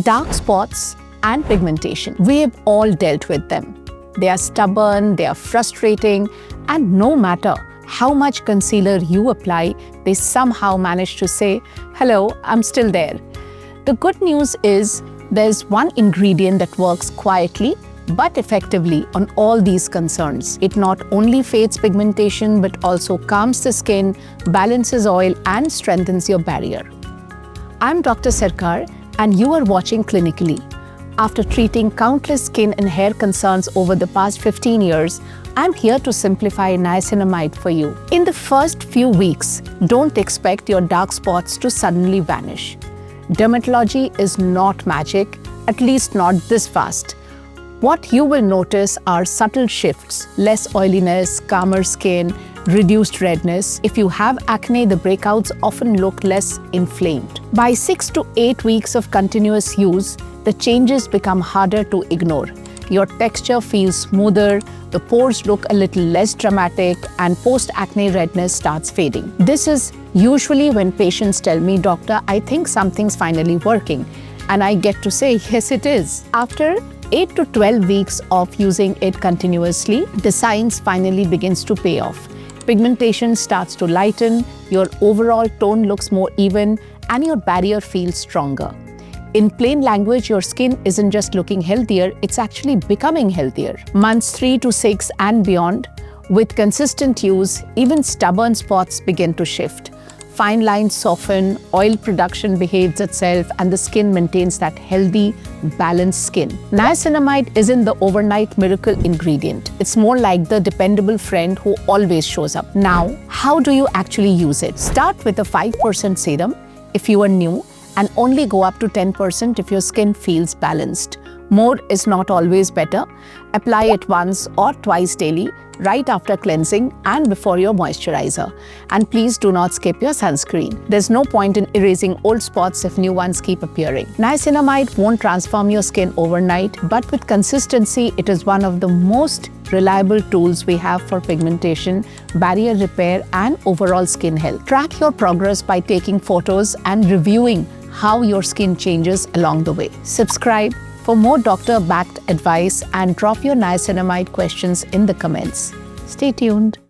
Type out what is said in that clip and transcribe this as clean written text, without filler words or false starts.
Dark spots and pigmentation. We've all dealt with them. They are stubborn, they are frustrating, and no matter how much concealer you apply, they somehow manage to say, "Hello, I'm still there." The good news is there's one ingredient that works quietly but effectively on all these concerns. It not only fades pigmentation but also calms the skin, balances oil, and strengthens your barrier. I'm Dr. Sarkar, and you are watching Clinically. After treating countless skin and hair concerns over the past 15 years, I'm here to simplify niacinamide for you. In the first few weeks, don't expect your dark spots to suddenly vanish. Dermatology is not magic, at least not this fast. What you will notice are subtle shifts: less oiliness, calmer skin, reduced redness. If you have acne, the breakouts often look less inflamed. By 6 to 8 weeks of continuous use, the changes become harder to ignore. Your texture feels smoother, the pores look a little less dramatic, and post-acne redness starts fading. This is usually when patients tell me, "Doctor, I think something's finally working." And I get to say, yes, it is. After 8 to 12 weeks of using it continuously, the science finally begins to pay off. Pigmentation starts to lighten, your overall tone looks more even, and your barrier feels stronger. In plain language, your skin isn't just looking healthier, it's actually becoming healthier. Months 3 to 6 and beyond, with consistent use, even stubborn spots begin to shift. Fine lines soften, oil production behaves itself, and the skin maintains that healthy, balanced skin. Niacinamide isn't the overnight miracle ingredient. It's more like the dependable friend who always shows up. Now, how do you actually use it? Start with a 5% serum if you are new, and only go up to 10% if your skin feels balanced. More is not always better. Apply it once or twice daily, right after cleansing and before your moisturizer. And please do not skip your sunscreen. There's no point in erasing old spots if new ones keep appearing. Niacinamide won't transform your skin overnight, but with consistency, it is one of the most reliable tools we have for pigmentation, barrier repair, and overall skin health. Track your progress by taking photos and reviewing how your skin changes along the way. Subscribe for more doctor-backed advice and drop your niacinamide questions in the comments. Stay tuned.